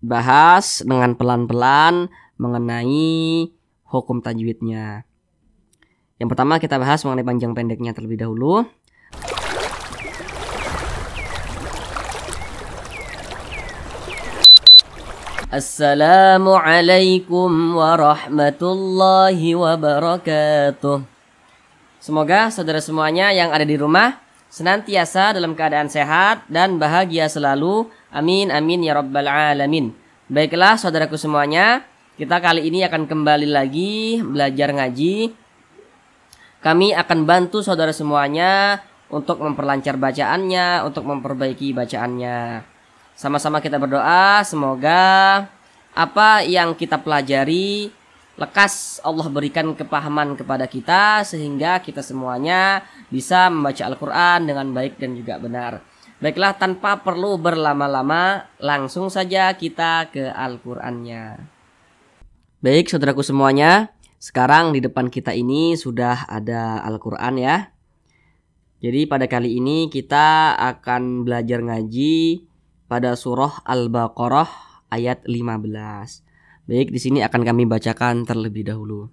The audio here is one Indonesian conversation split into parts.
bahas dengan pelan-pelan mengenai hukum tajwidnya. Yang pertama kita bahas mengenai panjang pendeknya terlebih dahulu. Assalamualaikum warahmatullahi wabarakatuh. Semoga saudara semuanya yang ada di rumah senantiasa dalam keadaan sehat dan bahagia selalu. Amin amin ya rabbal alamin. Baiklah saudaraku semuanya, kita kali ini akan kembali lagi belajar ngaji. Kami akan bantu saudara semuanya untuk memperlancar bacaannya, untuk memperbaiki bacaannya. Sama-sama kita berdoa, semoga apa yang kita pelajari lekas Allah berikan kepahaman kepada kita, sehingga kita semuanya bisa membaca Al-Quran dengan baik dan juga benar. Baiklah, tanpa perlu berlama-lama, langsung saja kita ke Al-Qurannya. Baik saudaraku semuanya, sekarang di depan kita ini sudah ada Al-Quran ya. Jadi pada kali ini kita akan belajar ngaji pada surah Al-Baqarah ayat 15. Baik, di sini akan kami bacakan terlebih dahulu.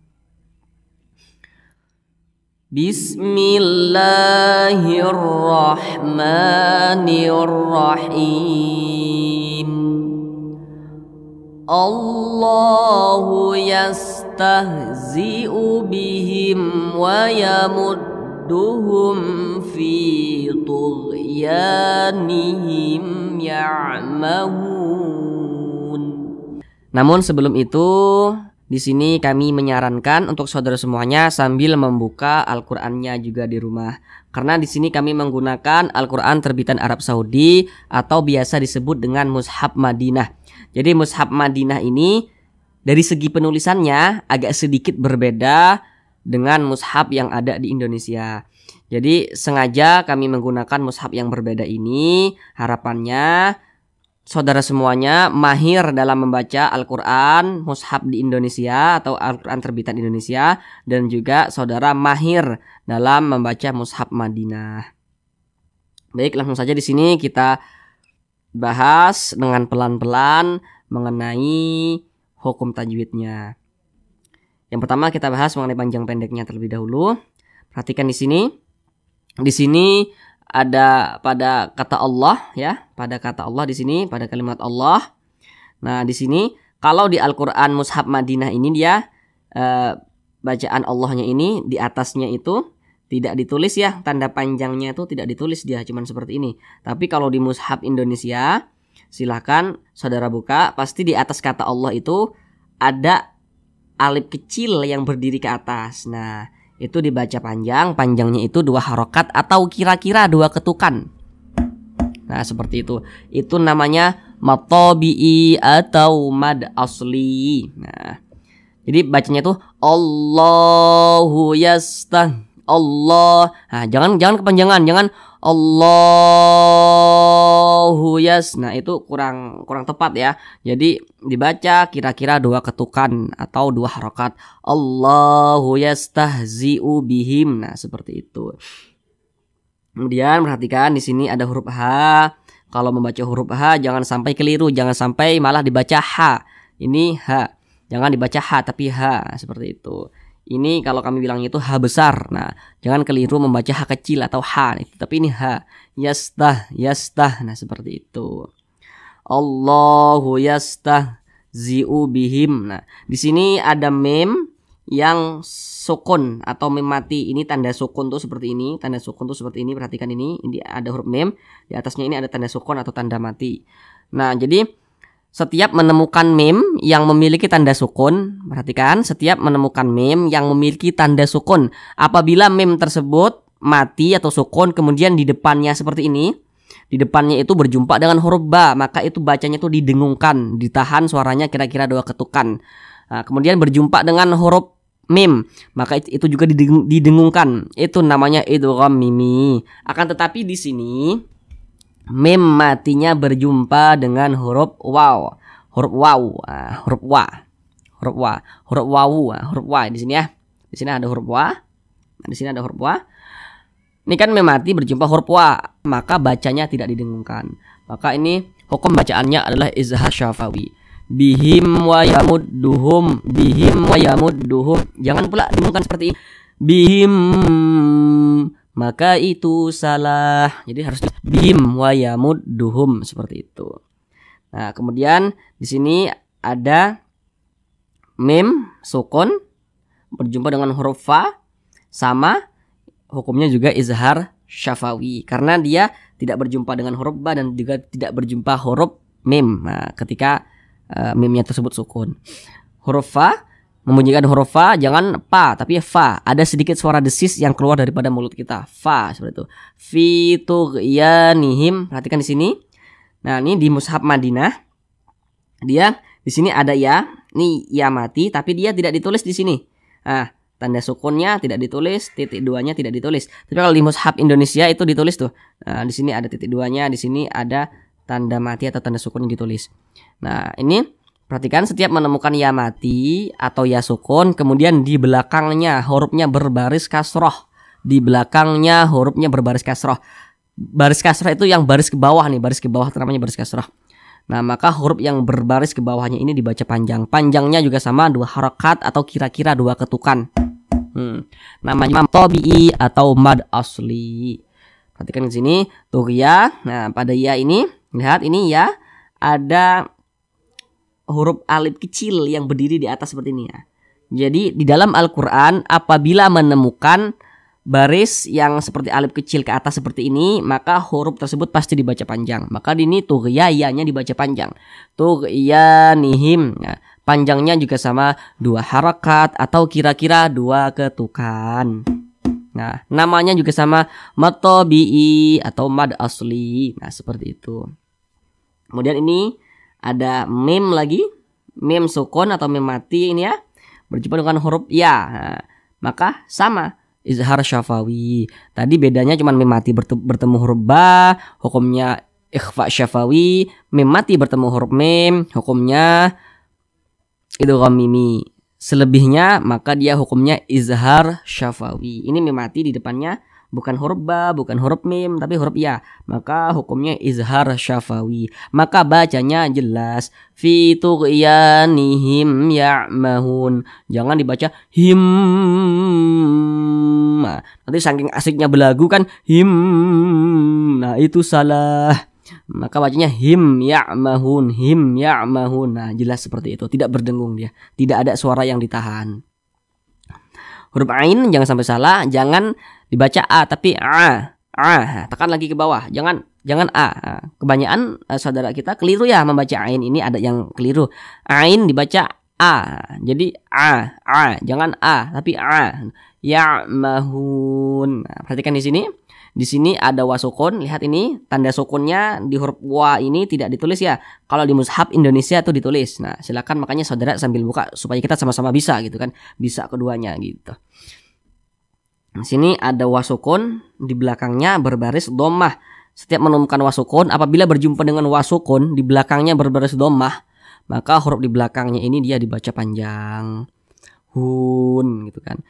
Bismillahirrahmanirrahim. Allahu yastahzi'u bihim wa yamudduhum fi tughyanihim ya'mahun. Namun sebelum itu, di sini kami menyarankan untuk saudara semuanya sambil membuka Al-Qur'annya juga di rumah. Karena di sini kami menggunakan Al-Qur'an terbitan Arab Saudi atau biasa disebut dengan Mushaf Madinah. Jadi Mushaf Madinah ini dari segi penulisannya agak sedikit berbeda dengan mushaf yang ada di Indonesia. Jadi sengaja kami menggunakan mushaf yang berbeda ini, harapannya saudara semuanya mahir dalam membaca Al-Quran mushaf di Indonesia atau Al-Quran terbitan Indonesia, dan juga saudara mahir dalam membaca mushaf Madinah. Baik, langsung saja di sini kita bahas dengan pelan-pelan mengenai hukum tajwidnya. Yang pertama kita bahas mengenai panjang pendeknya terlebih dahulu. Perhatikan di sini. Di sini ada pada kata Allah ya, pada kata Allah di sini, pada kalimat Allah. Nah, di sini kalau di Al-Qur'an Mushaf Madinah ini dia bacaan Allahnya ini di atasnya itu tidak ditulis ya, tanda panjangnya itu tidak ditulis, dia cuman seperti ini. Tapi kalau di Mushaf Indonesia, silahkan saudara buka, pasti di atas kata Allah itu ada alif kecil yang berdiri ke atas. Nah, itu dibaca panjang, panjangnya itu 2 harokat atau kira-kira 2 ketukan. Nah, seperti itu. Itu namanya matabi'i atau mad asli. Nah, jadi bacanya itu Allahu yastah. Allah. Nah, jangan kepanjangan, jangan Allahu yas. Nah, itu kurang tepat ya. Jadi dibaca kira-kira 2 ketukan atau 2 harokat. Allahu yastahzi'u bihim. Nah, seperti itu. Kemudian perhatikan di sini ada huruf H. Kalau membaca huruf H jangan sampai keliru, jangan sampai malah dibaca H. Ini H. Jangan dibaca H tapi H, seperti itu. Ini kalau kami bilang itu H besar. Nah, jangan keliru membaca H kecil atau H, tapi ini H. Yastah. Nah, seperti itu. Allahu yastahzi'u bihim. Nah, di sini ada mem yang sukun atau mem mati. Ini tanda sukun tuh seperti ini. Tanda sukun tuh seperti ini. Perhatikan ini. Ini ada huruf mem. Di atasnya ini ada tanda sukun atau tanda mati. Nah, jadi setiap menemukan mem yang memiliki tanda sukun, perhatikan, setiap menemukan mem yang memiliki tanda sukun, apabila mem tersebut mati atau sukun, kemudian di depannya seperti ini, di depannya itu berjumpa dengan huruf ba, maka itu bacanya itu didengungkan, ditahan suaranya kira-kira 2 ketukan. Nah, kemudian berjumpa dengan huruf mim, maka itu juga didengungkan. Itu namanya idgham mimi. Akan tetapi di sini mim matinya berjumpa dengan huruf waw. Huruf waw, huruf wa. Huruf wa, huruf wawu, huruf wa di sini ya. Di sini ada huruf wa. Nah, di sini ada huruf wa. Ini kan mim mati berjumpa huruf wa, maka bacanya tidak didengungkan. Maka ini hukum bacaannya adalah izhar syafawi. bihim wa yamudduhum, bihim wa yamudduhum. Jangan pula dimungkan seperti ini. Bihim, maka itu salah. Jadi harus bihim wa yamudduhum seperti itu. Nah, kemudian di sini ada mim sukun berjumpa dengan huruf fa, sama hukumnya juga izhar syafawi karena dia tidak berjumpa dengan huruf ba dan juga tidak berjumpa huruf mim. Nah, ketika mimnya tersebut sukun. Huruf fa membunyikan huruf fa, jangan pa tapi fa. Ada sedikit suara desis yang keluar daripada mulut kita. Fa seperti itu. Fi tughyanihim. Perhatikan di sini. Nah, ini di mushaf Madinah. Dia di sini ada ya. Ini ya mati tapi dia tidak ditulis di sini. Nah, tanda sukunnya tidak ditulis, titik duanya tidak ditulis. Tapi kalau di mushaf Indonesia itu ditulis tuh. Nah, di sini ada titik duanya, di sini ada tanda mati atau tanda sukun yang ditulis. Nah, ini perhatikan setiap menemukan ya mati atau ya sukun, kemudian di belakangnya hurufnya berbaris kasroh. Di belakangnya hurufnya berbaris kasroh. Baris kasroh itu yang baris ke bawah nih, baris ke bawah namanya baris kasroh. Nah, maka huruf yang berbaris ke bawahnya ini dibaca panjang. Panjangnya juga sama 2 harakat atau kira-kira 2 ketukan. Namanya tabi'i atau mad asli. Perhatikan di sini tuh ya. Nah, pada ya ini lihat ini ya ada huruf alif kecil yang berdiri di atas seperti ini ya. Jadi di dalam Al-Qur'an apabila menemukan baris yang seperti alif kecil ke atas seperti ini, maka huruf tersebut pasti dibaca panjang. Maka di ini tughya-nya dibaca panjang. Tughyanihim. Nah, panjangnya juga sama 2 harakat atau kira-kira 2 ketukan. Nah, namanya juga sama mad tabi'i atau mad asli. Nah, seperti itu. Kemudian ini ada mim lagi, mim sukun atau mim mati ini ya, berjumpa dengan huruf ya. Nah, maka sama izhar syafawi. Tadi bedanya cuma mim mati bertemu huruf ba, hukumnya ikhfa syafawi. Mim mati bertemu huruf mim, hukumnya idgham mimi. Selebihnya maka dia hukumnya izhar syafawi. Ini mim mati di depannya bukan huruf ba, bukan huruf mim, tapi huruf ya. Maka hukumnya izhar syafawi. Maka bacanya jelas. Fi tughyanihim ya'mahun. Jangan dibaca him. Nah, nanti saking asiknya belagu kan him. Nah, itu salah. Maka bacanya him ya'mahun, him ya'mahun. Nah, jelas seperti itu. Tidak berdengung dia. Tidak ada suara yang ditahan. Huruf ain jangan sampai salah, jangan dibaca a tapi a. Tekan lagi ke bawah, jangan a. Kebanyakan saudara kita keliru ya membaca ain, ini ada yang keliru. Ain dibaca a. Jadi a, jangan a tapi a. Ya'mahun. Nah, perhatikan di sini. Di sini ada wa sukun, lihat ini tanda sukunnya di huruf wa ini tidak ditulis ya. Kalau di mushaf Indonesia itu ditulis. Nah, silakan makanya saudara sambil buka supaya kita sama-sama bisa gitu kan. Bisa keduanya gitu. Di sini ada wa sukun, di belakangnya berbaris dhammah. Setiap menemukan wa sukun, apabila berjumpa dengan wa sukun di belakangnya berbaris dhammah, maka huruf di belakangnya ini dia dibaca panjang. Hun gitu kan.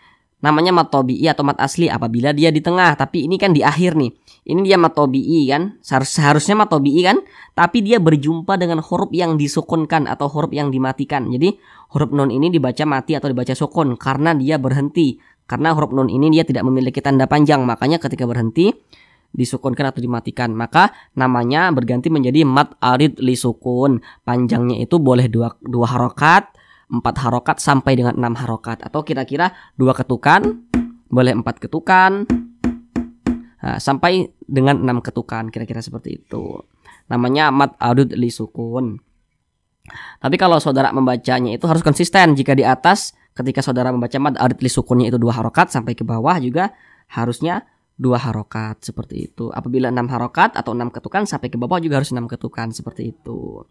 Namanya mad tabi'i atau mad asli apabila dia di tengah, tapi ini kan di akhir nih. Ini dia mad tabi'i kan, seharusnya mad tabi'i kan, tapi dia berjumpa dengan huruf yang disukunkan atau huruf yang dimatikan. Jadi huruf nun ini dibaca mati atau dibaca sukun karena dia berhenti. Karena huruf nun ini dia tidak memiliki tanda panjang, makanya ketika berhenti disukunkan atau dimatikan. Maka namanya berganti menjadi mad arid li sukun. Panjangnya itu boleh 2 harokat, 4 harokat sampai dengan 6 harokat atau kira-kira 2 ketukan, boleh 4 ketukan, nah, sampai dengan 6 ketukan, kira-kira seperti itu. Namanya mad arid li sukun. Tapi kalau saudara membacanya itu harus konsisten. Jika di atas ketika saudara membaca mad arid li sukunnya itu 2 harokat, sampai ke bawah juga harusnya 2 harokat seperti itu. Apabila 6 harokat atau 6 ketukan sampai ke bawah juga harus 6 ketukan seperti itu.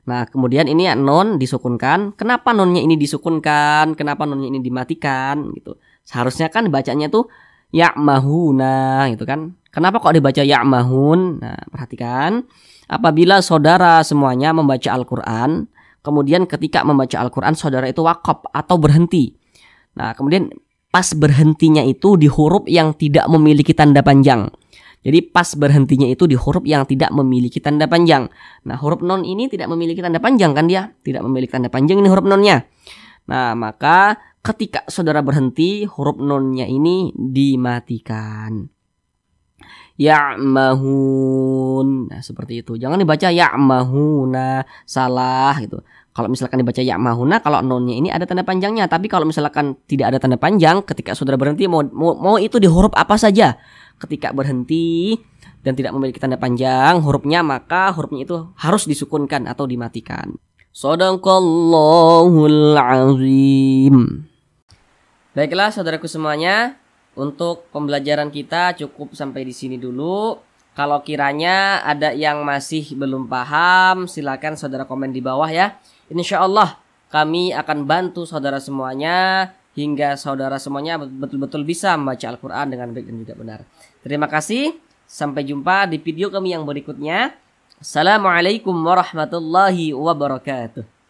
Nah, kemudian ini ya nun disukunkan. Kenapa nunnya ini disukunkan? Kenapa nunnya ini dimatikan gitu? Seharusnya kan bacanya tuh ya'mahuna gitu kan. Kenapa kok dibaca ya'mahun? Nah, perhatikan. Apabila saudara semuanya membaca Al-Qur'an, kemudian ketika membaca Al-Qur'an saudara itu wakaf atau berhenti. Nah, kemudian pas berhentinya itu di huruf yang tidak memiliki tanda panjang. Jadi pas berhentinya itu di huruf yang tidak memiliki tanda panjang. Nah, huruf non ini tidak memiliki tanda panjang kan dia? Tidak memiliki tanda panjang ini huruf nonnya. Nah, maka ketika saudara berhenti, huruf nonnya ini dimatikan. Ya'mahun. Nah, seperti itu. Jangan dibaca ya'mahuna, salah gitu. Kalau misalkan dibaca ya'mahuna, kalau nonnya ini ada tanda panjangnya. Tapi kalau misalkan tidak ada tanda panjang, ketika saudara berhenti mau itu di huruf apa saja, ketika berhenti dan tidak memiliki tanda panjang hurufnya, maka hurufnya itu harus disukunkan atau dimatikan. Shadaqallahul azim. Baiklah saudaraku semuanya, untuk pembelajaran kita cukup sampai di sini dulu. Kalau kiranya ada yang masih belum paham, silakan saudara komen di bawah ya. Insya Allah kami akan bantu saudara semuanya hingga saudara semuanya betul-betul bisa membaca Al-Quran dengan baik dan juga benar. Terima kasih. Sampai jumpa di video kami yang berikutnya. Assalamualaikum warahmatullahi wabarakatuh.